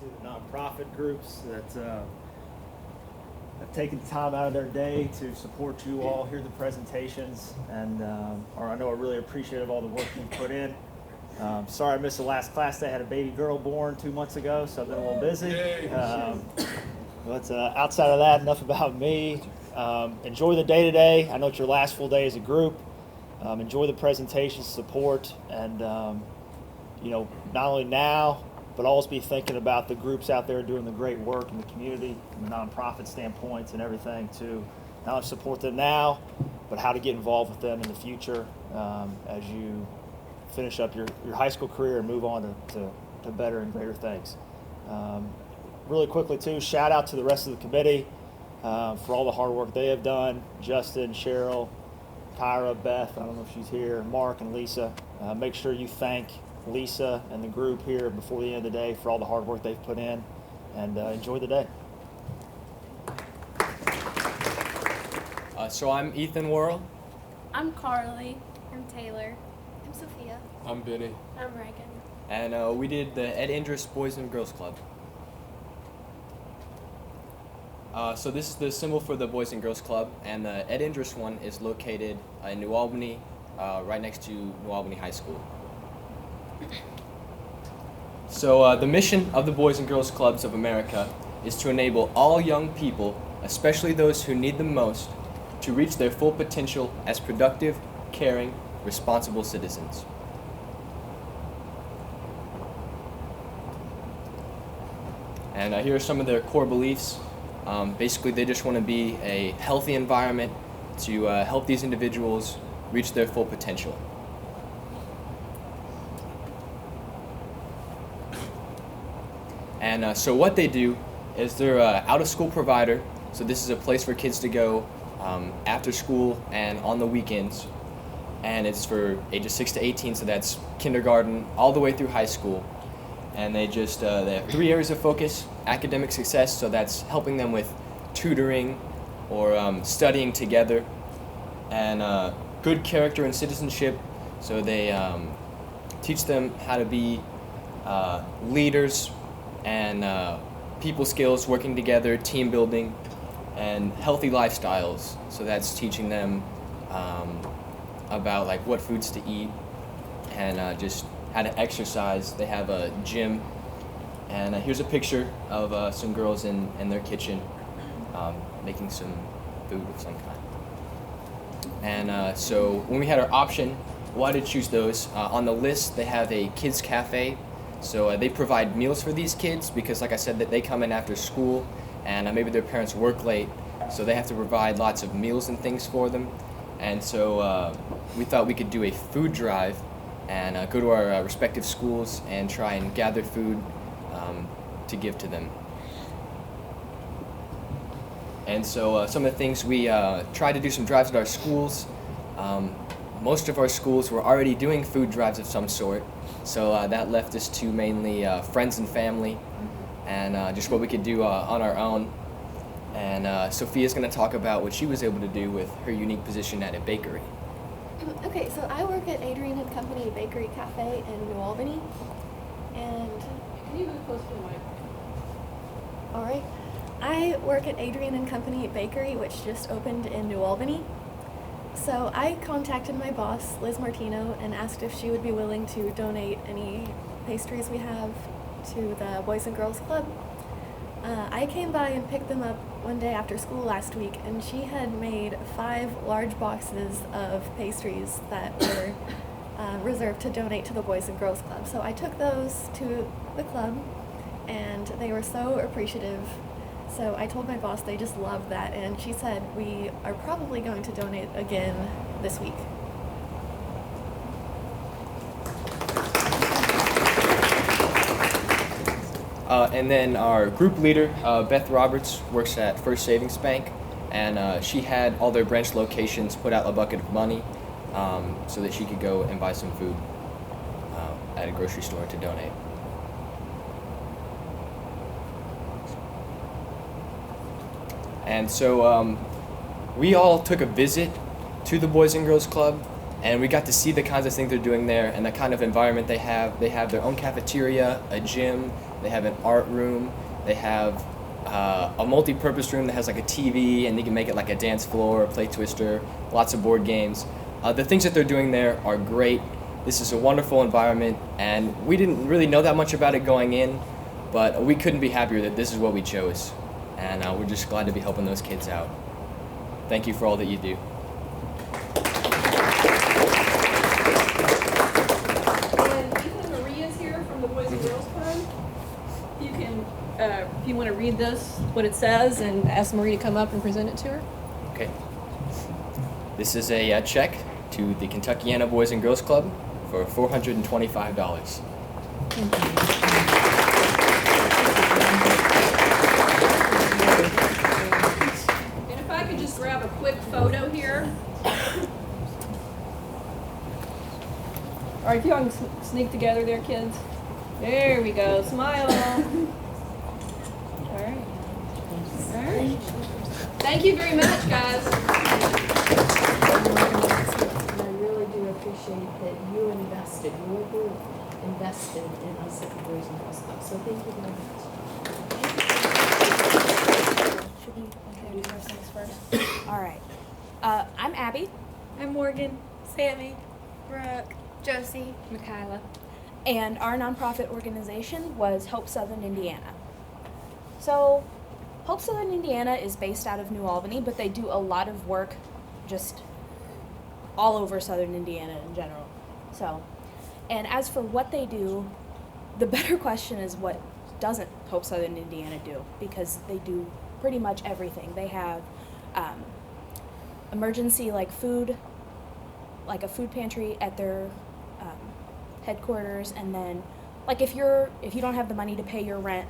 to the nonprofit groups that have taken time out of their day to support you all, hear the presentations, and I know are really appreciative of all the work you put in. Sorry I missed the last class day. I had a baby girl born 2 months ago, so I've been a little busy. But outside of that, enough about me. Enjoy the day today. I know it's your last full day as a group. Enjoy the presentations, support, and not only now, but always be thinking about the groups out there doing the great work in the community, from the nonprofit standpoints and everything, to not only support them now, but how to get involved with them in the future as you finish up your high school career and move on to better and greater things. Really quickly too, shout out to the rest of the committee for all the hard work they have done. Justin, Cheryl, Kyra, Beth, I don't know if she's here, Mark and Lisa. Make sure you thank Lisa and the group here before the end of the day for all the hard work they've put in, and enjoy the day. So I'm Ethan Worrell. I'm Carly. I'm Taylor. I'm Sophia. I'm Benny. I'm Reagan. And we did the Ed Indris Boys and Girls Club. So this is the symbol for the Boys and Girls Club, and the Ed Indris one is located in New Albany, right next to New Albany High School. So the mission of the Boys and Girls Clubs of America is to enable all young people, especially those who need them most, to reach their full potential as productive, caring, responsible citizens. And here are some of their core beliefs. Basically, they just want to be a healthy environment to help these individuals reach their full potential. And so what they do is they're an out-of-school provider. So this is a place for kids to go after school and on the weekends. And it's for ages 6 to 18, so that's kindergarten all the way through high school. And they have 3 areas of focus: academic success, so that's helping them with tutoring or studying together, and good character and citizenship, so they teach them how to be leaders, and people skills, working together, team building, and healthy lifestyles, so that's teaching them about like what foods to eat and just how to exercise. They have a gym, and here's a picture of some girls in their kitchen making some food of some kind. And so when we had our option, why to choose those? On the list they have a kids cafe, so they provide meals for these kids because, like I said, that they come in after school and maybe their parents work late, so they have to provide lots of meals and things for them. And so we thought we could do a food drive and go to our respective schools and try and gather food to give to them. And so some of the things we tried to do some drives at our schools. Most of our schools were already doing food drives of some sort, so that left us to mainly friends and family and just what we could do on our own. And Sophia's going to talk about what she was able to do with her unique position at a bakery. Okay, so I work at Adrian and Company Bakery Cafe in New Albany, and Can you move close to the mic? all right, I work at Adrian and Company Bakery, which just opened in New Albany. So I contacted my boss, Liz Martino, and asked if she would be willing to donate any pastries we have to the Boys and Girls Club. I came by and picked them up one day after school last week, and she had made 5 large boxes of pastries that were reserved to donate to the Boys and Girls Club. So I took those to the club, and they were so appreciative. So I told my boss they just loved that, and she said we are probably going to donate again this week. And then our group leader, Beth Roberts, works at First Savings Bank, and she had all their branch locations put out a bucket of money so that she could go and buy some food at a grocery store to donate. And so we all took a visit to the Boys and Girls Club, And we got to see the kinds of things they're doing there and the kind of environment they have. They have their own cafeteria, a gym, they have an art room, they have a multi-purpose room that has like a TV, and they can make it like a dance floor, a play twister, lots of board games. The things that they're doing there are great. This is a wonderful environment, and we didn't really know that much about it going in, but we couldn't be happier that this is what we chose. And we're just glad to be helping those kids out. Thank you for all that you do. From the Boys and Girls Club. You can, if you want to read this, what it says, and ask Marie to come up and present it to her. Okay. This is a check to the Kentuckiana Boys and Girls Club for $425. And if I could just grab a quick photo here. All right, if you all can sneak together there, kids. There we go. Smile. All right. All right. Thank you very much, guys. And I really do appreciate that you invested, your group invested in us at the Boys and Girls Club. So thank you very much. Should we introduce ourselves first? All right. I'm Abby. I'm Morgan, Sammy, Brooke, Josie, Michaela. And our nonprofit organization was Hope Southern Indiana. So, Hope Southern Indiana is based out of New Albany, but they do a lot of work just all over Southern Indiana in general. So, and as for what they do, the better question is what doesn't Hope Southern Indiana do? Because they do pretty much everything. They have emergency food, like a food pantry at their headquarters, and then if you don't have the money to pay your rent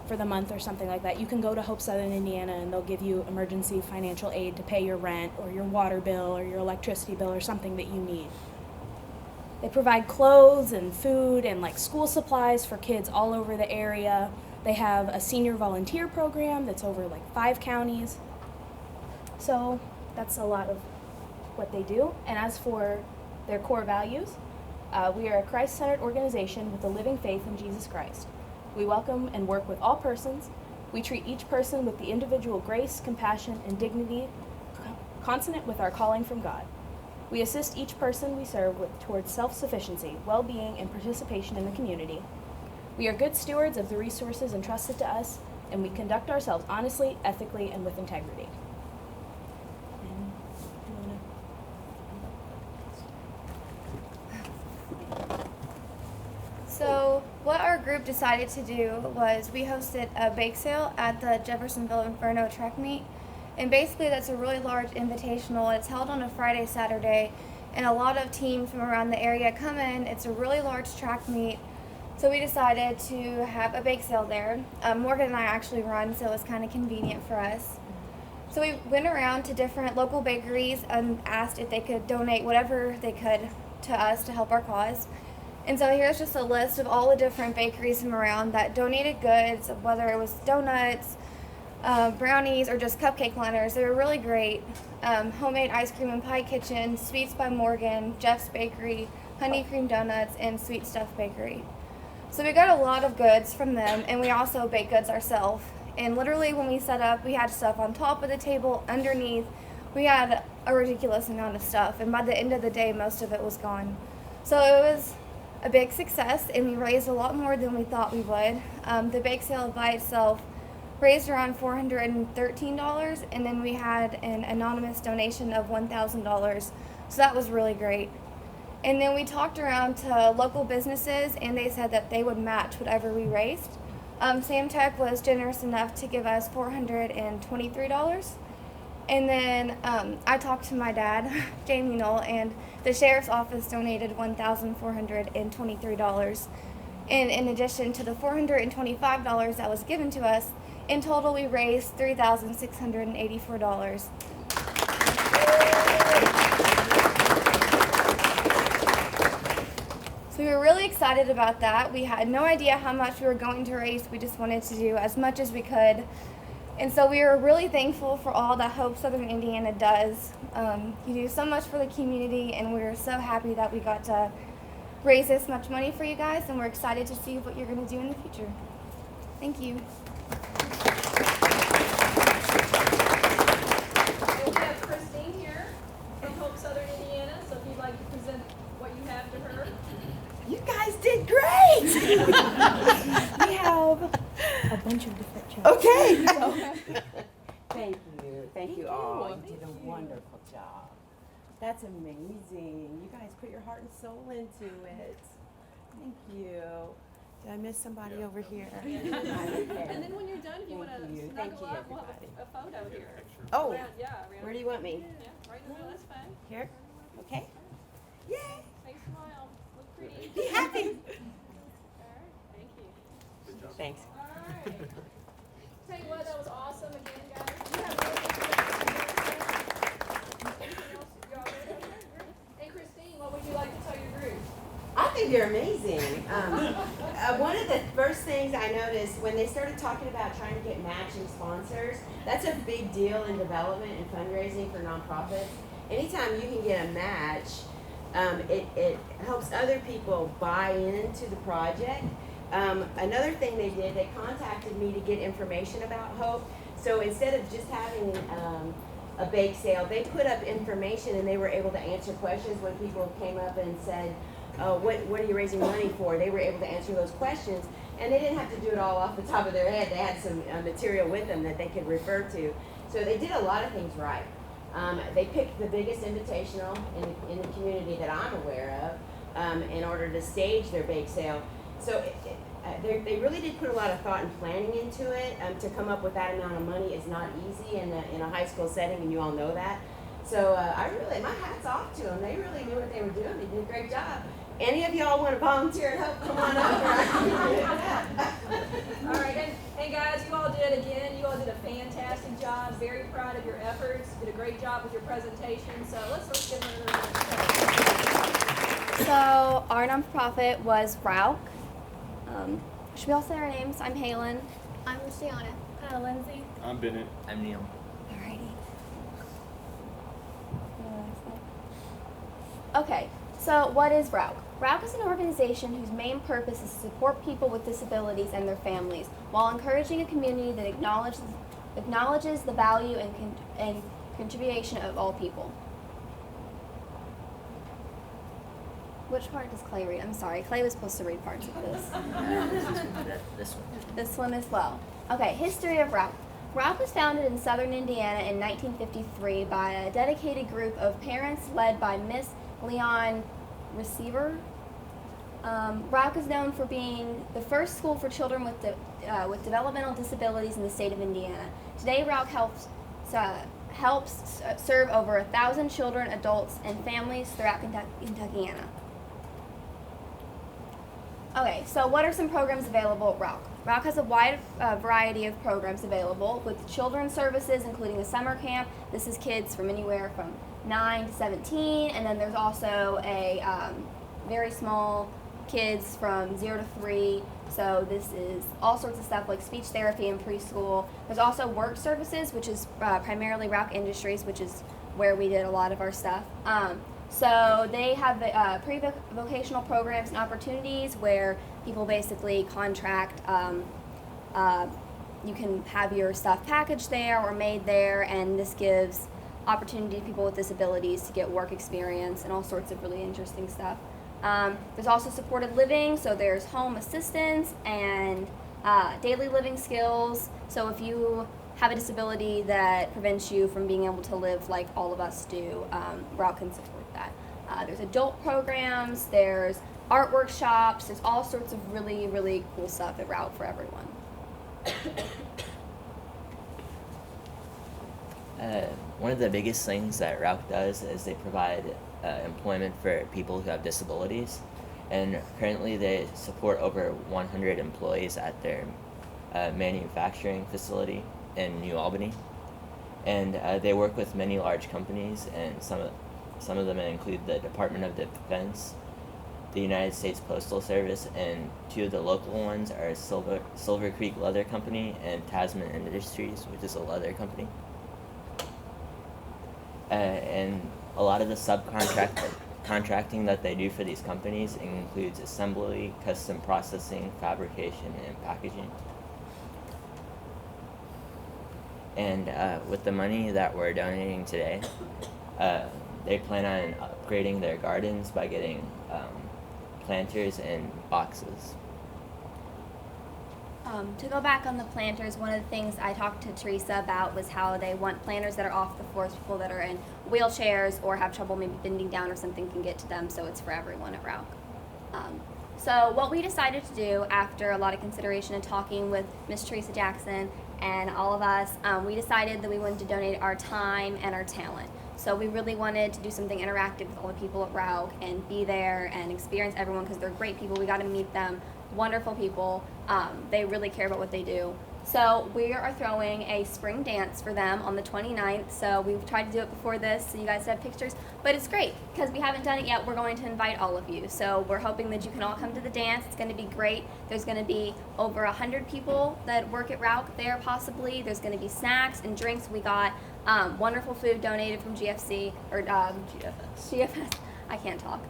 for the month or something like that, you can go to Hope Southern Indiana and they'll give you emergency financial aid to pay your rent or your water bill or your electricity bill or something that you need. They provide clothes and food and school supplies for kids all over the area. They have a senior volunteer program that's over 5 counties. So that's a lot of what they do. And as for their core values, we are a Christ-centered organization with a living faith in Jesus Christ. We welcome and work with all persons. We treat each person with the individual grace, compassion, and dignity consonant with our calling from God. We assist each person we serve towards self-sufficiency, well-being, and participation in the community. We are good stewards of the resources entrusted to us, and we conduct ourselves honestly, ethically, and with integrity. So what our group decided to do was we hosted a bake sale at the Jeffersonville Inferno track meet. And basically that's a really large invitational. It's held on a Friday, Saturday, and a lot of teams from around the area come in. It's a really large track meet. So we decided to have a bake sale there. Morgan and I actually run, so it was kind of convenient for us. So we went around to different local bakeries and asked if they could donate whatever they could to us to help our cause. And so here's just a list of all the different bakeries from around that donated goods, whether it was donuts, brownies, or just cupcake liners. They were really great. Homemade ice cream and pie kitchen, Sweets by Morgan, Jeff's Bakery, Honey Cream Donuts, and Sweet Stuff Bakery. So we got a lot of goods from them, and we also bake goods ourselves. And literally when we set up, we had stuff on top of the table, underneath. We had a ridiculous amount of stuff, and by the end of the day, most of it was gone. So it was a big success, and we raised a lot more than we thought we would. The bake sale by itself raised around $413, and then we had an anonymous donation of $1,000, so that was really great. And then we talked around to local businesses, and they said that they would match whatever we raised. Samtec was generous enough to give us $423. And then I talked to my dad, Jamie Knoll, and the sheriff's office donated $1,423. And in addition to the $425 that was given to us, in total we raised $3,684. So we were really excited about that. We had no idea how much we were going to raise. We just wanted to do as much as we could. And so we are really thankful for all that Hope Southern Indiana does. You do so much for the community, and we're so happy that we got to raise this much money for you guys, and we're excited to see what you're going to do in the future. Thank you. And we have Christine here from Hope Southern Indiana, so if you'd like to present what you have to her. You guys did great! We have a bunch of different jobs. Okay. Thank you all. You did a wonderful job. That's amazing. You guys put your heart and soul into it. Thank you. Did I miss somebody over here? And then when you're done, if you want to snuggle up, we'll have a photo here. Oh, Around, where do you want me? Yeah, right in the middle, that's fine. Here? Okay. Yay! Make smile, look pretty. Be happy. All right, thank you. Thanks. All right. Tell you what, that was awesome again, guys. You have anything else y'all ready? Hey, Christine, what would you like to tell your group? I think they're amazing. One of the first things I noticed when they started talking about trying to get matching sponsors, that's a big deal in development and fundraising for nonprofits. Anytime you can get a match, it helps other people buy into the project. Another thing they did, they contacted me to get information about Hope. So instead of just having a bake sale, they put up information and they were able to answer questions when people came up and said, what are you raising money for? They were able to answer those questions, and they didn't have to do it all off the top of their head. They had some material with them that they could refer to. So they did a lot of things right. They picked the biggest invitational in the community that I'm aware of in order to stage their bake sale. So they really did put a lot of thought and planning into it. To come up with that amount of money is not easy in a high school setting, and you all know that. So my hat's off to them. They really knew what they were doing. They did a great job. Any of y'all want to volunteer and help? Come on over. All right, and guys, you all did a fantastic job. Very proud of your efforts. Did a great job with your presentation. So let's give them another. So our nonprofit was RAUC. Should we all say our names? I'm Halen. I'm Luciana. Lindsay. I'm Bennett. I'm Neil. Alrighty. Okay, so what is RAUC? RAUC is an organization whose main purpose is to support people with disabilities and their families while encouraging a community that acknowledges the value and contribution of all people. Which part does Clay read? I'm sorry, Clay was supposed to read parts of this. This one. This one as well. Okay, history of RAUC. RAUC was founded in southern Indiana in 1953 by a dedicated group of parents led by Miss Leon Receiver. RAUC is known for being the first school for children with developmental disabilities in the state of Indiana. Today, RAUC helps serve over 1,000 children, adults, and families throughout Kentuckiana. Okay, so what are some programs available at RAUC? RAUC has a wide variety of programs available with children's services, including a summer camp. This is kids from anywhere from 9 to 17, and then there's also a very small kids from 0 to 3. So this is all sorts of stuff like speech therapy in preschool. There's also work services, which is primarily RAUC Industries, which is where we did a lot of our stuff. So they have pre-vocational programs and opportunities where people basically contract. You can have your stuff packaged there or made there, and this gives opportunity to people with disabilities to get work experience and all sorts of really interesting stuff. There's also supported living, so there's home assistance and daily living skills. So if you have a disability that prevents you from being able to live like all of us do, RAUC can support that. There's adult programs, there's art workshops, there's all sorts of really, really cool stuff at RAUC for everyone. One of the biggest things that RAUC does is they provide employment for people who have disabilities, and currently they support over 100 employees at their manufacturing facility in New Albany, and they work with many large companies, and some of them include the Department of Defense, the United States Postal Service, and 2 of the local ones are Silver Creek Leather Company and Tasman Industries, which is a leather company. And a lot of the contracting that they do for these companies includes assembly, custom processing, fabrication, and packaging. And with the money that we're donating today, they plan on upgrading their gardens by getting planters and boxes. To go back on the planters, one of the things I talked to Teresa about was how they want planters that are off the floor, so people that are in wheelchairs or have trouble maybe bending down or something can get to them, so it's for everyone at Rauch. So what we decided to do after a lot of consideration and talking with Miss Teresa Jackson and all of us, we decided that we wanted to donate our time and our talent. So we really wanted to do something interactive with all the people at Rauch and be there and experience everyone, because they're great people. We got to meet them, wonderful people. They really care about what they do. So we are throwing a spring dance for them on the 29th. So we've tried to do it before this so you guys have pictures, but it's great because we haven't done it yet. We're going to invite all of you. So we're hoping that you can all come to the dance. It's going to be great. There's going to be over 100 people that work at Rauch there possibly. There's going to be snacks and drinks. We got wonderful food donated from GFC or GFS. I can't talk.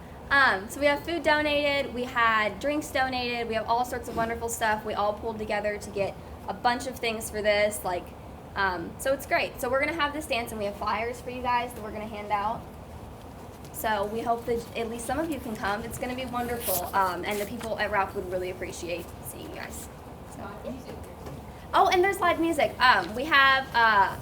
So we have food donated, we had drinks donated, we have all sorts of wonderful stuff. We all pulled together to get a bunch of things for this, so it's great. So we're going to have this dance, and we have flyers for you guys that we're going to hand out. So we hope that at least some of you can come. It's going to be wonderful, and the people at Rauch would really appreciate seeing you guys. So, yeah. Oh, and there's live music. We have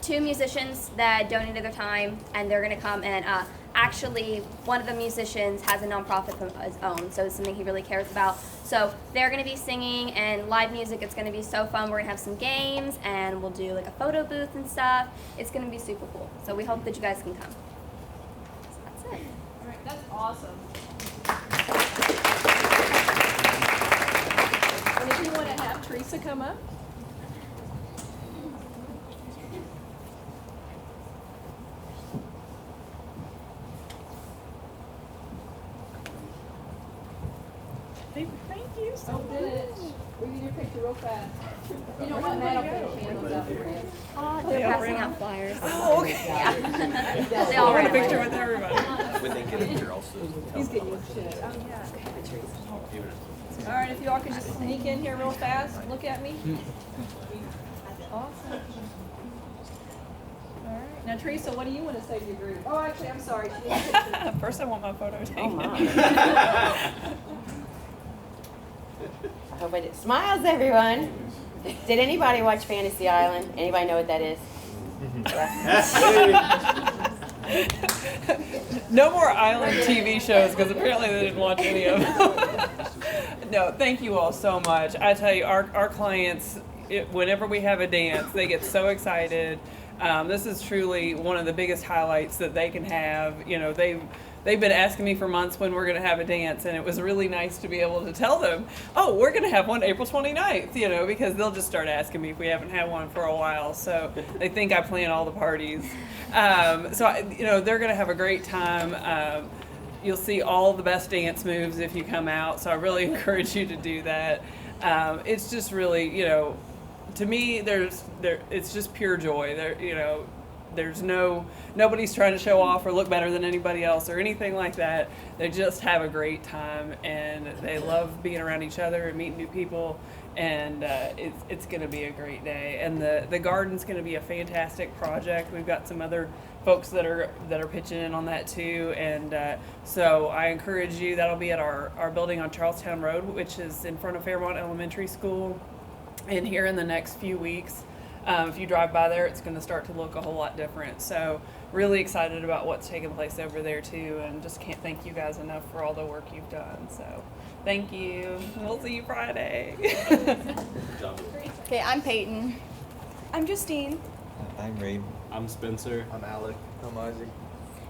2 musicians that donated their time, and they're going to come and actually, one of the musicians has a nonprofit of his own, so it's something he really cares about. So they're going to be singing and live music. It's going to be so fun. We're going to have some games, and we'll do like a photo booth and stuff. It's going to be super cool. So we hope that you guys can come. So that's it. All right, that's awesome. And if you want to have Teresa come up. Thank you so much. We need your picture real fast. You know what? Matt will finish handles out for you. They're passing out flyers. Oh, okay. Yeah. They all want a ran picture away. with everybody. When they get in here also. He's getting his shit. Oh, yeah. All right, if you all could just sneak in here real fast, look at me. Awesome. All right. Now, Teresa, what do you want to say to your group? Oh, actually, I'm sorry. She needs a picture. First, I want my photo taken. Oh my. I hope I did. Smiles, everyone. Did anybody watch Fantasy Island? Anybody know what that is? No more island TV shows, because apparently they didn't watch any of them. No, thank you all so much. I tell you, our clients, whenever we have a dance, they get so excited. This is truly one of the biggest highlights that they can have. You know, they've been asking me for months when we're going to have a dance, and it was really nice to be able to tell them, oh, we're going to have one April 29th, you know, because they'll just start asking me if we haven't had one for a while. So they think I plan all the parties. You know, they're going to have a great time. You'll see all the best dance moves if you come out, so I really encourage you to do that. It's just really, you know, to me, it's just pure joy. You know, there's nobody's trying to show off or look better than anybody else or anything like that. They just have a great time, and they love being around each other and meeting new people, and it's going to be a great day. And the garden's going to be a fantastic project. We've got some other folks that are pitching in on that too, and so I encourage you. That'll be at our building on Charlestown Road, which is in front of Fairmont Elementary School, and here in the next few weeks. If you drive by there, it's going to start to look a whole lot different. So really excited about what's taking place over there too, and just can't thank you guys enough for all the work you've done. So thank you. We'll see you Friday. Okay, I'm Peyton. I'm Justine. I'm Reed. I'm Spencer. I'm Alec. I'm Isaac.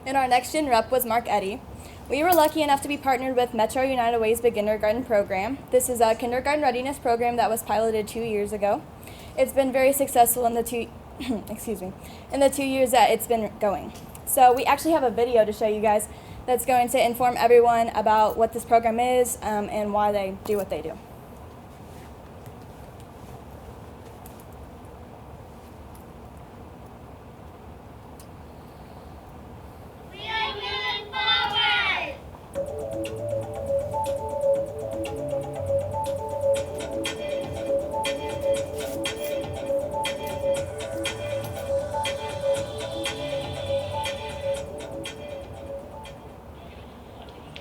And our next gen rep was Mark Eddy. We were lucky enough to be partnered with Metro United Way's Beginnergarten program. This is a kindergarten readiness program that was piloted 2 years ago. It's been very successful in the 2 years that it's been going. So we actually have a video to show you guys that's going to inform everyone about what this program is and why they do what they do.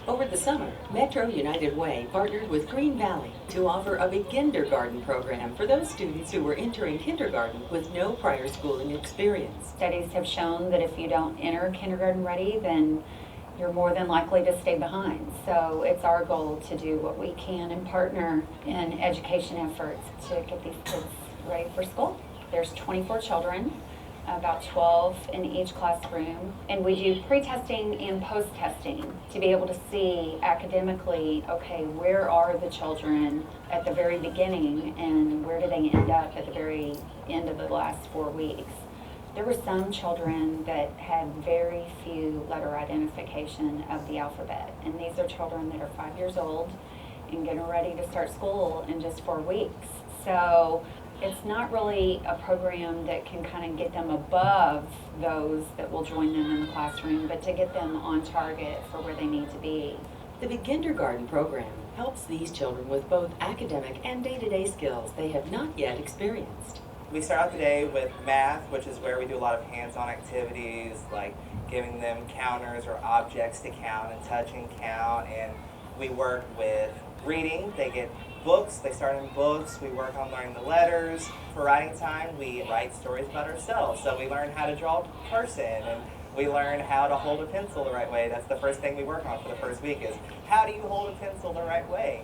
Over the summer, Metro United Way partnered with Green Valley to offer a begindergarten program for those students who were entering kindergarten with no prior schooling experience. Studies have shown that if you don't enter kindergarten ready, then you're more than likely to stay behind. So it's our goal to do what we can and partner in education efforts to get these kids ready for school. There's 24 children, about 12 in each classroom, and we do pre-testing and post-testing to be able to see academically, okay, where are the children at the very beginning and where do they end up at the very end of the last 4 weeks. There were some children that had very few letter identification of the alphabet, and these are children that are 5 years old and getting ready to start school in just 4 weeks. So it's not really a program that can kind of get them above those that will join them in the classroom, but to get them on target for where they need to be. The begindergarten program helps these children with both academic and day-to-day skills they have not yet experienced. We start out the day with math, which is where we do a lot of hands-on activities, like giving them counters or objects to count and touch and count, and we work with reading. They get books, they start in books, we work on learning the letters. For writing time, we write stories about ourselves. So we learn how to draw a person, and we learn how to hold a pencil the right way. That's the first thing we work on for the first week is, how do you hold a pencil the right way?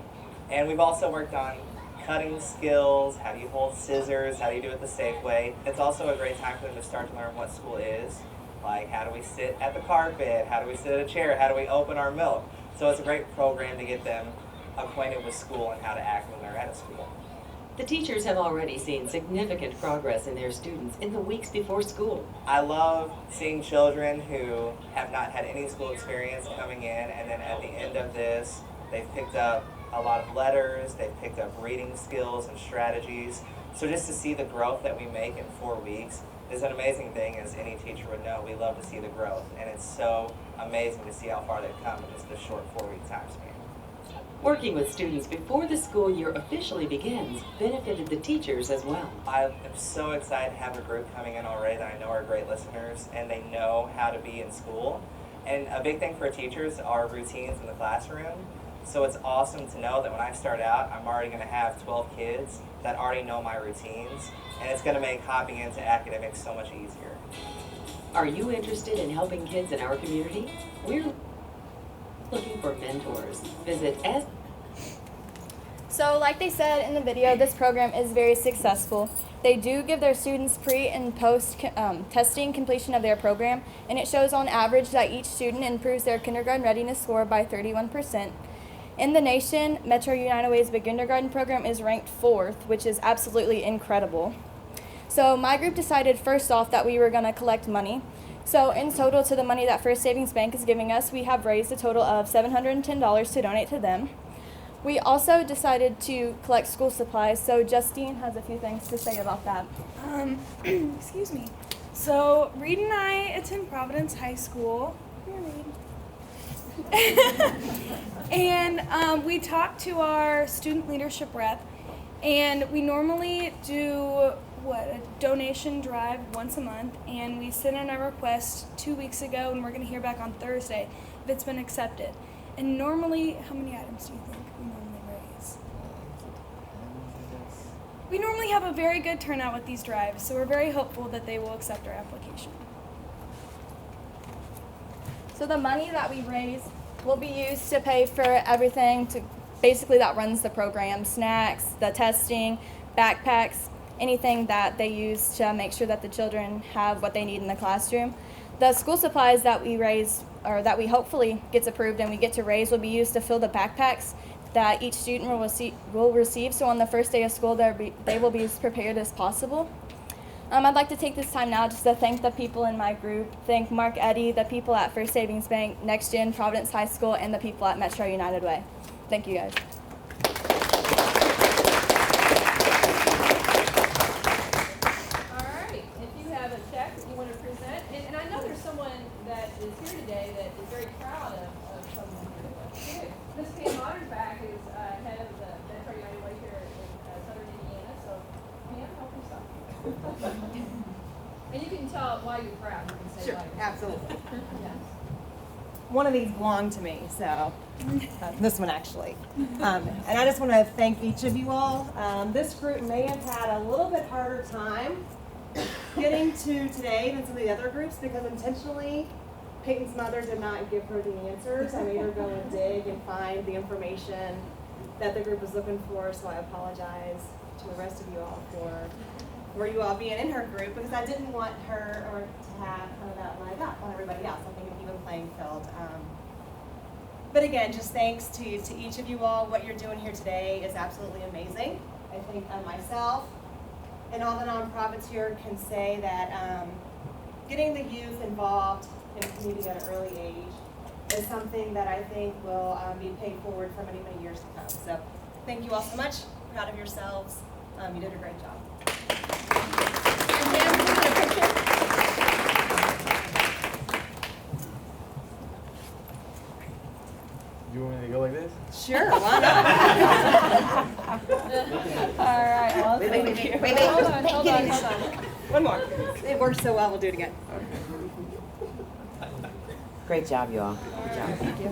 And we've also worked on cutting skills, how do you hold scissors, how do you do it the safe way. It's also a great time for them to start to learn what school is, like how do we sit at the carpet, how do we sit at a chair, how do we open our milk. So it's a great program to get them acquainted with school and how to act when they're at a school. The teachers have already seen significant progress in their students in the weeks before school. I love seeing children who have not had any school experience coming in, and then at the end of this, they've picked up a lot of letters, they've picked up reading skills and strategies. So just to see the growth that we make in 4 weeks is an amazing thing, as any teacher would know. We love to see the growth, and it's so amazing to see how far they've come in just a short 4-week time span. Working with students before the school year officially begins benefited the teachers as well. I am so excited to have a group coming in already that I know are great listeners, and they know how to be in school. And a big thing for teachers are routines in the classroom. So it's awesome to know that when I start out, I'm already going to have 12 kids that already know my routines, and it's going to make hopping into academics so much easier. Are you interested in helping kids in our community? We're looking for mentors. Visit S. So like they said in the video, this program is very successful. They do give their students pre and post testing completion of their program, and it shows on average that each student improves their kindergarten readiness score by 31%. In the nation, Metro United Way's begindergarten program is ranked 4th, which is absolutely incredible. So my group decided first off that we were going to collect money. So in total to the money that First Savings Bank is giving us, we have raised a total of $710 to donate to them. We also decided to collect school supplies, so Justine has a few things to say about that. Excuse me. So Reed and I attend Providence High School. And we talked to our student leadership rep, and we normally do a donation drive once a month, and we sent in a request 2 weeks ago, and we're going to hear back on Thursday if it's been accepted. And normally, how many items do you think we normally raise? We normally have a very good turnout with these drives, so we're very hopeful that they will accept our application. So the money that we raise will be used to pay for everything to basically that runs the program, snacks, the testing, backpacks, anything that they use to make sure that the children have what they need in the classroom. The school supplies that we raise, or that we hopefully gets approved and we get to raise, will be used to fill the backpacks that each student will receive. So on the first day of school, they will be as prepared as possible. I'd like to take this time now just to thank the people in my group, thank Mark Eddy, the people at First Savings Bank, NexGen, Providence High School, and the people at Metro United Way. Thank you guys. All right, if you have a check that you want to present, and I know there's someone that is here today that is very proud of someone here. Miss Pam Modernback is head of the Metro United Way here in Southern Indiana, so Pam, help yourself. And you can tell why you're proud. You can say Sure, why. absolutely. Yes. One of these belonged to me, so this one actually. And I just want to thank each of you all. This group may have had a little bit harder time getting to today than some of the other groups because intentionally Peyton's mother did not give her the answers. I made her go and dig and find the information that the group was looking for, so I apologize to the rest of you all for you all being in her group because I didn't want her or to have kind of that leg up on everybody else. I think an even playing field. But again, just thanks to each of you all. What you're doing here today is absolutely amazing. I think myself and all the nonprofits here can say that getting the youth involved in the community at an early age is something that I think will be paid forward for many, many years to come. So thank you all so much. Proud of yourselves. You did a great job. You want me to go like this? Sure, why not? All right, well, thank you. Wait. Hold on. One more. It worked so well, we'll do it again. Great job, y'all. Good job. Thank you.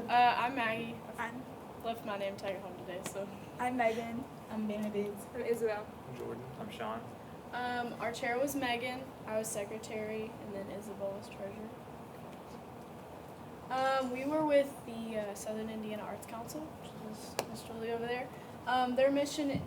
I'm Maggie. I left my name tag at home today, so. I'm Megan. I'm Benedict. I'm Isabel. I'm Jordan. I'm Sean. Our chair was Megan, I was secretary, and then Isabel was treasurer. We were with the Southern Indiana Arts Council, which is Ms. Julie over there. Their mission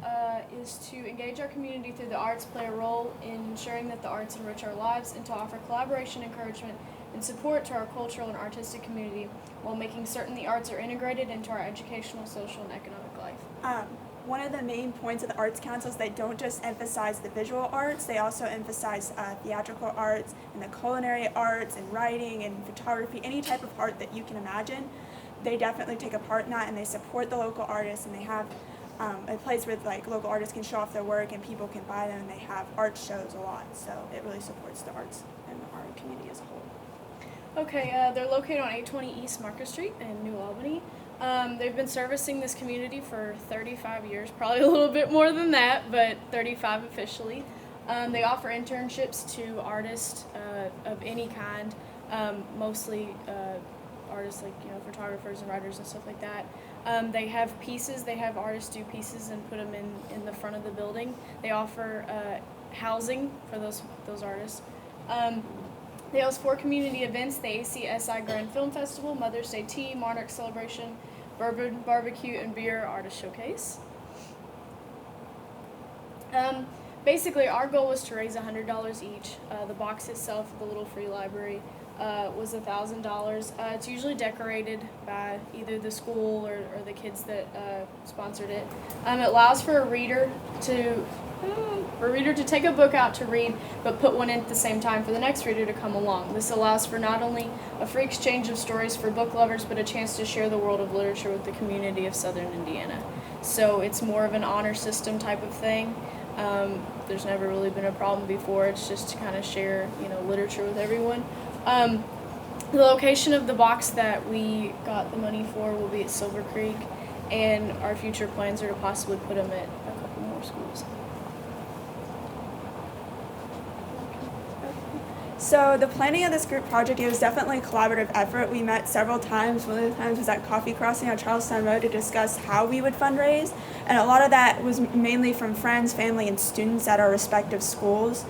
is to engage our community through the arts, play a role in ensuring that the arts enrich our lives, and to offer collaboration, encouragement, and support to our cultural and artistic community while making certain the arts are integrated into our educational, social, and economic life. One of the main points of the Arts Council is they don't just emphasize the visual arts, they also emphasize theatrical arts and the culinary arts and writing and photography, any type of art that you can imagine. They definitely take a part in that and they support the local artists and they have a place where like local artists can show off their work and people can buy them and they have art shows a lot. So it really supports the arts and our community as a whole. Okay, they're located on 820 East Market Street in New Albany. They've been servicing this community for 35 years, probably a little bit more than that, but 35 officially. They offer internships to artists of any kind, mostly artists like photographers and writers and stuff like that. They have pieces, they have artists do pieces and put them in the front of the building. They offer housing for those artists. They host 4 community events: the ACSI Grand Film Festival, Mother's Day Tea, Monarch Celebration, Bourbon Barbecue, and Beer Artist Showcase. Basically, our goal was to raise $100 each. The box itself, the little free library, was $1,000. It's usually decorated by either the school or the kids that sponsored it. It allows for a reader to take a book out to read, but put one in at the same time for the next reader to come along. This allows for not only a free exchange of stories for book lovers, but a chance to share the world of literature with the community of Southern Indiana. So it's more of an honor system type of thing. There's never really been a problem before. It's just to kind of share, literature with everyone. The location of the box that we got the money for will be at Silver Creek, and our future plans are to possibly put them at a couple more schools. So the planning of this group project, it was definitely a collaborative effort. We met several times. One of the times was at Coffee Crossing on Charlestown Road to discuss how we would fundraise. And a lot of that was mainly from friends, family, and students at our respective schools.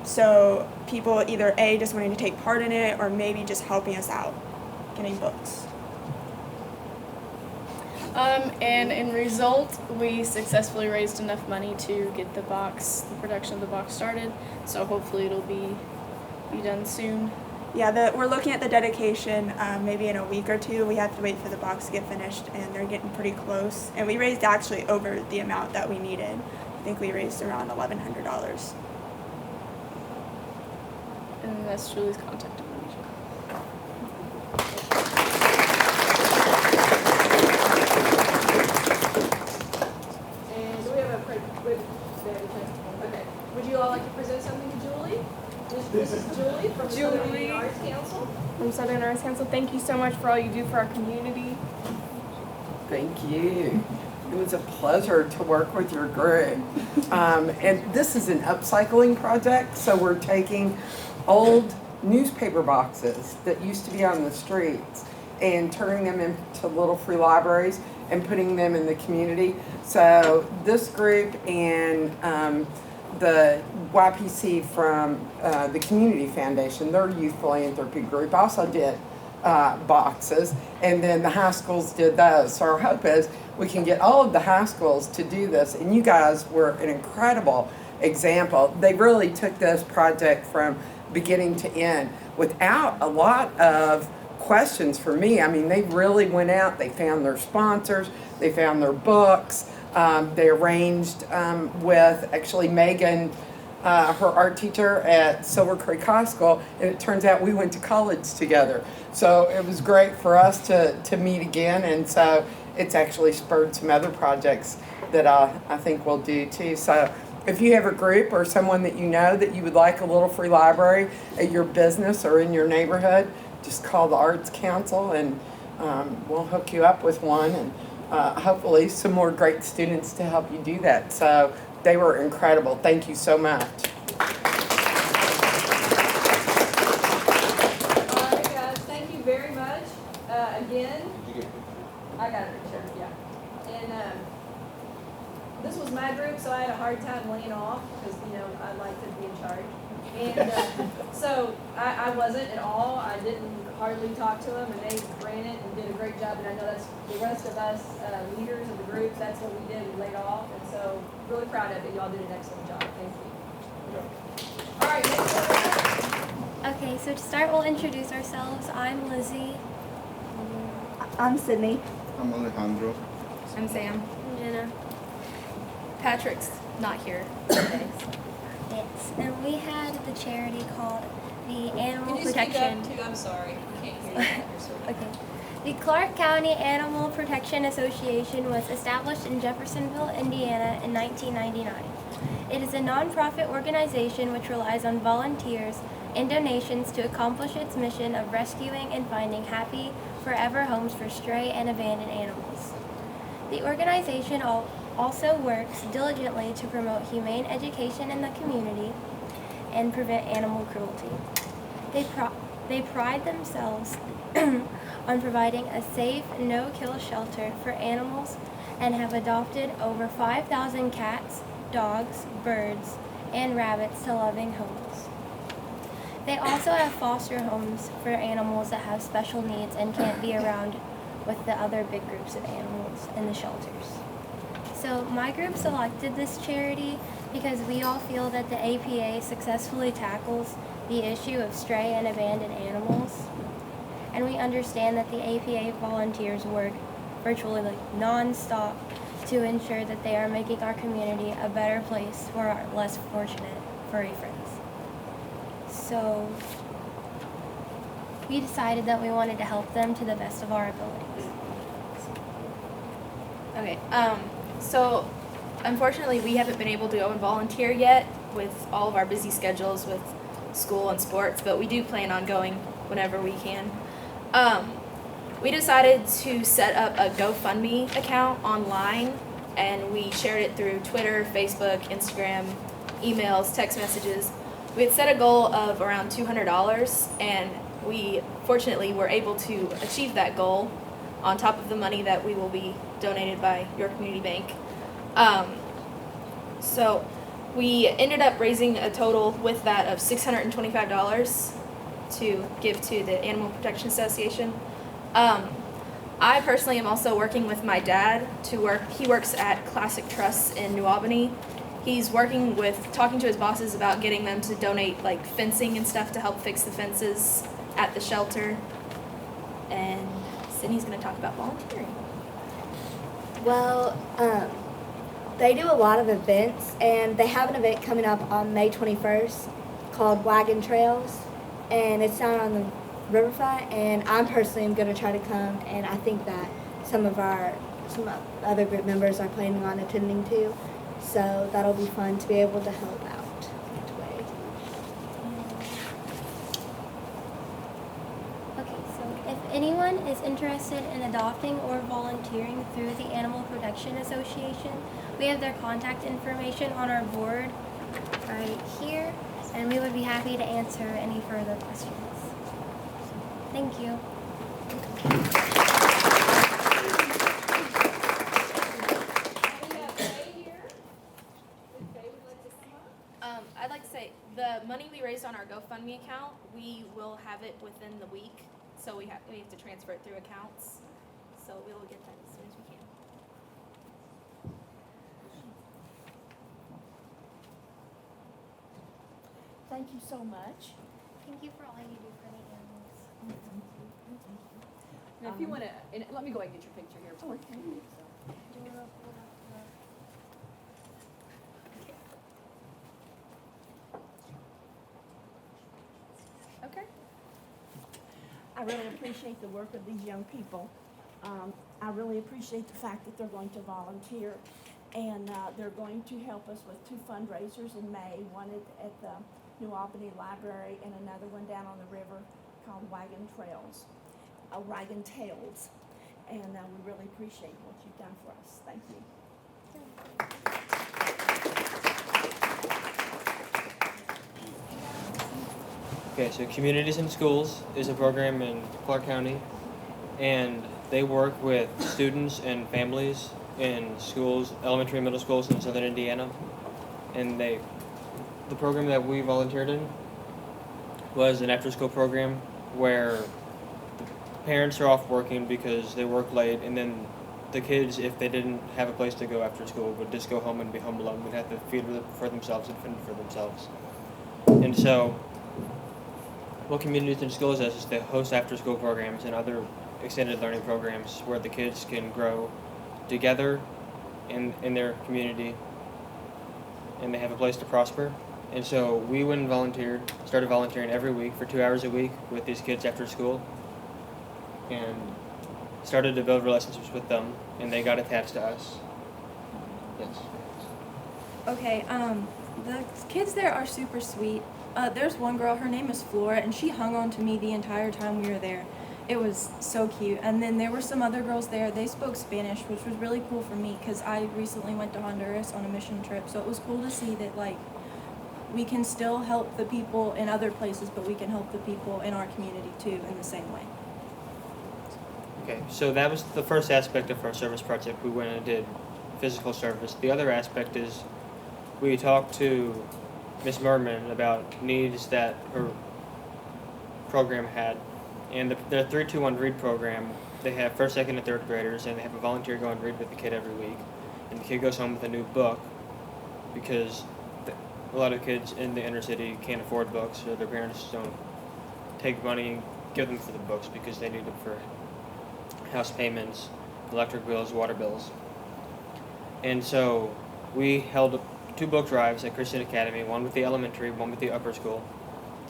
So people either A, just wanting to take part in it, or maybe just helping us out, getting books. And in result, we successfully raised enough money to get the production of the box started. So hopefully it'll be done soon. Yeah, we're looking at the dedication maybe in a week or two. We have to wait for the box to get finished, and they're getting pretty close. And we raised actually over the amount that we needed. I think we raised around $1,100. And that's Julie's contact information. And do we have a okay. Would you all like to present something to Julie? This is Julie from the Southern Indian Arts Council. From Southern Arts Council, thank you so much for all you do for our community. Thank you. It was a pleasure to work with your group. And this is an upcycling project, so we're taking old newspaper boxes that used to be on the streets and turning them into little free libraries and putting them in the community. So this group and the YPC from the Community Foundation, their youth philanthropy group, also did boxes, and then the high schools did those. So our hope is we can get all of the high schools to do this, and you guys were an incredible example. They really took this project from beginning to end without a lot of questions for me. I mean, they really went out, they found their sponsors, they found their books, they arranged with actually Megan, her art teacher at Silver Creek High School, and it turns out we went to college together. So it was great for us to meet again, and so it's actually spurred some other projects that I think we'll do too. So if you have a group or someone that you know that you would like a little free library at your business or in your neighborhood, just call the Arts Council and we'll hook you up with one, and hopefully some more great students to help you do that. So they were incredible. Thank you so much. All right, guys, thank you very much. Again, I got it, sure, yeah. And this was my group, so I had a hard time laying off because, you know, I like to be in charge. And so I wasn't at all. I didn't hardly talk to them, and they ran it and did a great job. And I know that's the rest of us leaders of the group. That's what we did. We laid off, and so really proud of it. Y'all did an excellent job. Thank you. All right, next one. Okay, so to start, we'll introduce ourselves. I'm Lizzie. I'm Sydney. I'm Alejandro. I'm Sam. I'm Jenna. Patrick's not here today. Yes, and we had the charity called the Animal Can you Protection. speak up too? I'm sorry. I can't hear you. Okay. The Clark County Animal Protection Association was established in Jeffersonville, Indiana in 1999. It is a nonprofit organization which relies on volunteers and donations to accomplish its mission of rescuing and finding happy, forever homes for stray and abandoned animals. The organization also works diligently to promote humane education in the community and prevent animal cruelty. They pride themselves on providing a safe, no-kill shelter for animals and have adopted over 5,000 cats, dogs, birds, and rabbits to loving homes. They also have foster homes for animals that have special needs and can't be around with the other big groups of animals in the shelters. So my group selected this charity because we all feel that the APA successfully tackles the issue of stray and abandoned animals. And we understand that the APA volunteers work virtually non-stop to ensure that they are making our community a better place for our less fortunate furry friends. So we decided that we wanted to help them to the best of our abilities. Okay, so unfortunately we haven't been able to go and volunteer yet with all of our busy schedules with school and sports, but we do plan on going whenever we can. We decided to set up a GoFundMe account online, and we shared it through Twitter, Facebook, Instagram, emails, text messages. We had set a goal of around $200, and we fortunately were able to achieve that goal on top of the money that we will be donated by your community bank. So we ended up raising a total with that of $625 to give to the Animal Protection Association. I personally am also working with my dad he works at Classic Trusts in New Albany. He's talking to his bosses about getting them to donate like fencing and stuff to help fix the fences at the shelter. And Sydney's going to talk about volunteering. Well, they do a lot of events, and they have an event coming up on May 21st called Wagon Trails, and it's down on the riverfront, and I'm personally going to try to come, and I think that some other group members are planning on attending too, so that'll be fun to be able to help out that way. Okay, so if anyone is interested in adopting or volunteering through the Animal Protection Association, we have their contact information on our board right here, and we would be happy to answer any further questions. Thank you. I'd like to say the money we raised on our GoFundMe account, we will have it within the week. So we have to transfer it through accounts. So we will get that as soon as we can. Thank you so much. Thank you for all you do for the animals. Now, if you want to, let me go ahead and get your picture here. Okay. Okay. I really appreciate the work of these young people. I really appreciate the fact that they're going to volunteer, and they're going to help us with 2 fundraisers in May, one at the New Albany Library and another one down on the river called Wagon Tales. And we really appreciate what you've done for us. Thank you. Okay, so Communities in Schools is a program in Clark County, and they work with students and families in schools, elementary and middle schools in southern Indiana. And the program that we volunteered in was an after-school program where the parents are off working because they work late, and then the kids, if they didn't have a place to go after school, would just go home and be home alone. Would have to feed for themselves and fend for themselves. And so what Communities in Schools does is they host after-school programs and other extended learning programs where the kids can grow together in their community, and they have a place to prosper. And so we went and volunteered, started volunteering every week for 2 hours a week with these kids after school, and started to build relationships with them, and they got attached to us. Yes. Okay, the kids there are super sweet. There's one girl, her name is Flora, and she hung on to me the entire time we were there. It was so cute. And then there were some other girls there. They spoke Spanish, which was really cool for me because I recently went to Honduras on a mission trip. So it was cool to see that, like, we can still help the people in other places, but we can help the people in our community too in the same way. Okay, so that was the first aspect of our service project. We went and did physical service. The other aspect is we talked to Ms. Merman about needs that her program had. And the 3-2-1 read program, they have first, second, and third graders, and they have a volunteer go and read with the kid every week. And the kid goes home with a new book because a lot of kids in the inner city can't afford books, or their parents don't take money and give them for the books because they need them for house payments, electric bills, water bills. And so we held 2 book drives at Christian Academy, one with the elementary, one with the upper school,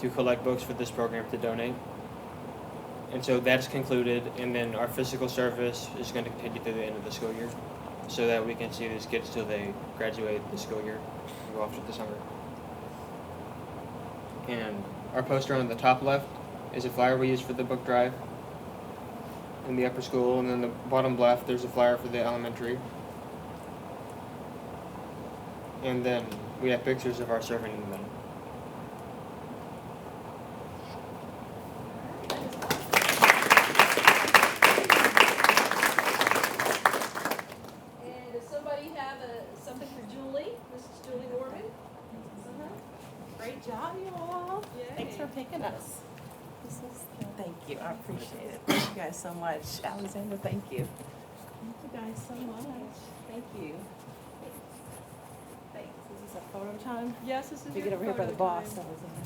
to collect books for this program to donate. And so that's concluded, and then our physical service is going to continue through the end of the school year so that we can see these kids till they graduate the school year and go off to the summer. And our poster on the top left is a flyer we use for the book drive in the upper school, and then the bottom left there's a flyer for the elementary. And then we have pictures of our serving in the middle. And does somebody have something for Julie? This is Julie Norman. Great job, you all. Yay. Thanks for picking us. Thank you. I appreciate it. Thank you guys so much. Alexander, thank you. Thank you guys so much. Thank you. Thanks. Is this a photo time? Yes, this is We your get over here by the photo boss, time. Alexander.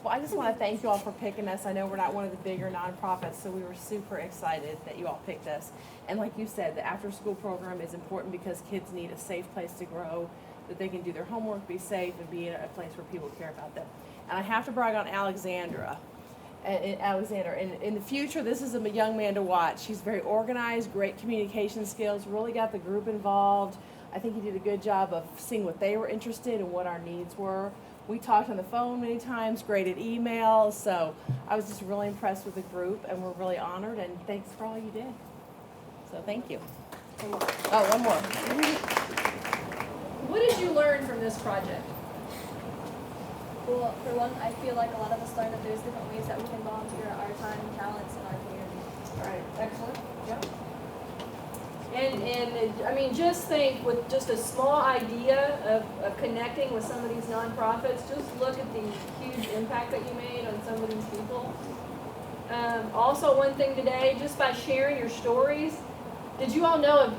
Well, I just want to thank you all for picking us. I know we're not one of the bigger nonprofits, so we were super excited that you all picked us. And like you said, the after-school program is important because kids need a safe place to grow, that they can do their homework, be safe, and be in a place where people care about them. And I have to brag on Alexander. In the future, this is a young man to watch. He's very organized, great communication skills, really got the group involved. I think he did a good job of seeing what they were interested in and what our needs were. We talked on the phone many times, great at emails, so I was just really impressed with the group, and we're really honored, and thanks for all you did. So thank you. One more. Oh, one more. What did you learn from this project? Well, for one, I feel like a lot of us learned that there's different ways that we can volunteer our time and talents in our community. All right, excellent. Yep. And I mean, just think with just a small idea of connecting with some of these nonprofits, just look at the huge impact that you made on some of these people. Also, one thing today, just by sharing your stories, did you all know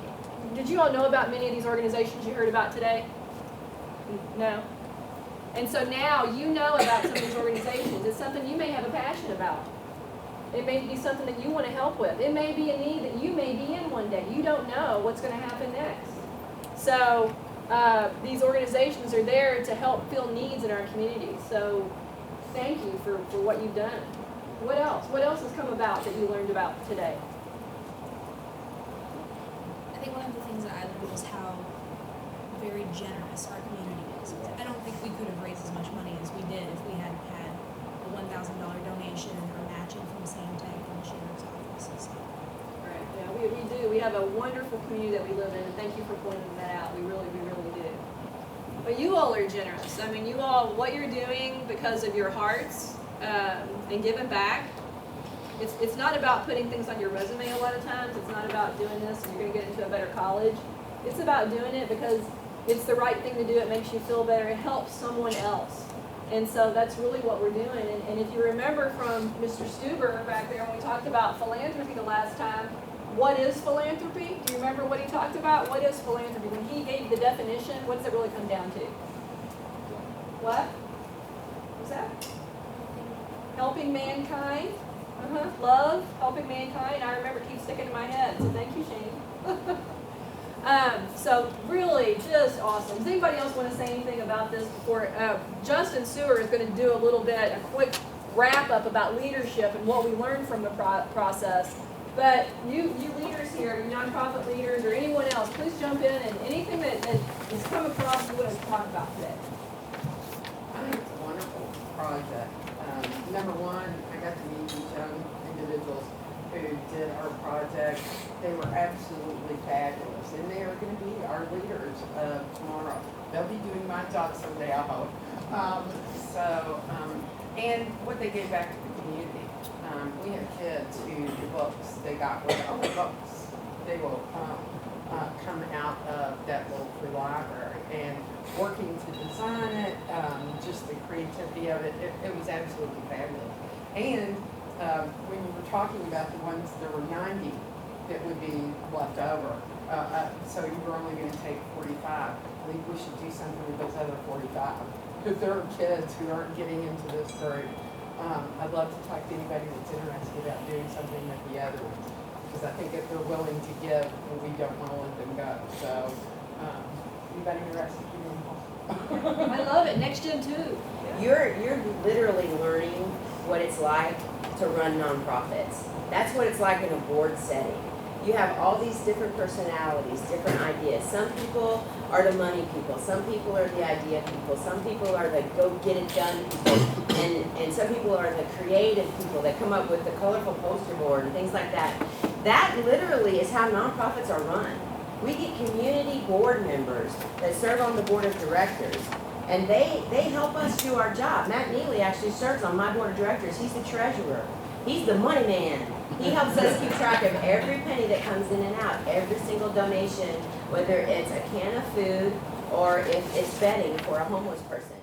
about many of these organizations you heard about today? No? And so now you know about some of these organizations. It's something you may have a passion about. It may be something that you want to help with. It may be a need that you may be in one day. You don't know what's going to happen next. So these organizations are there to help fill needs in our community. So thank you for what you've done. What else? What else has come about that you learned about today? I think one of the things that I learned was how very generous our community is. I don't think we could have raised as much money as we did if we hadn't had a $1,000 donation or matching from Sam Tech and the sheriff's office. Right. Yeah, we do. We have a wonderful community that we live in, and thank you for pointing that out. We really do. But you all are generous. I mean, you all, what you're doing because of your hearts and giving back. It's not about putting things on your resume a lot of times. It's not about doing this and you're going to get into a better college. It's about doing it because it's the right thing to do. It makes you feel better. It helps someone else. And so that's really what we're doing. And if you remember from Mr. Stuber back there when we talked about philanthropy the last time, what is philanthropy? Do you remember what he talked about? What is philanthropy? When he gave the definition, what does it really come down to? What? What's that? Helping mankind. Love, helping mankind. I remember it keeps sticking in my head. So thank you, Shane. So really just awesome. Does anybody else want to say anything about this before? Justin Sewer is going to do a quick wrap up about leadership and what we learned from the process. But you leaders here, you nonprofit leaders or anyone else, please jump in and anything that has come across you want to talk about today. I think it's a wonderful project. Number one, I got to meet these young individuals who did our project. They were absolutely fabulous, and they are going to be our leaders tomorrow. They'll be doing my job someday, I hope. And what they gave back to the community. We have kids who the books they got were their own books. They will come out of that little free library and working to design it, just the creativity of it, it was absolutely fabulous. And when you were talking about the ones, there were 90 that would be left over. So you were only going to take 45. I think we should do something with those other 45. If there are kids who aren't getting into this group, I'd love to talk to anybody that's interested about doing something with the other ones. Because I think if they're willing to give, we don't want to let them go. So anybody interested in doing that? I love it. Next Gen 2. You're literally learning what it's like to run nonprofits. That's what it's like in a board setting. You have all these different personalities, different ideas. Some people are the money people. Some people are the idea people. Some people are the go-get-it-done people. And some people are the creative people that come up with the colorful poster board and things like that. That literally is how nonprofits are run. We get community board members that serve on the board of directors, and they help us do our job. Matt Neely actually serves on my board of directors. He's the treasurer. He's the money man. He helps us keep track of every penny that comes in and out, every single donation, whether it's a can of food or if it's bedding for a homeless person.